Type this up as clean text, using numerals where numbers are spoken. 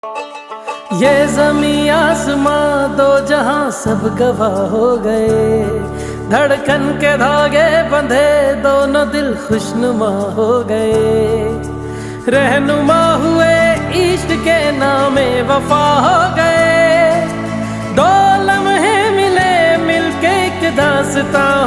ये ज़मीं आसमां दो जहां सब गवाह हो गए, धड़कन के धागे बंधे दोनों दिल खुशनुमा हो गए। रहनुमा हुए इश्क के नामे वफा हो गए, दो लम्हे मिले मिलके एक दास्तां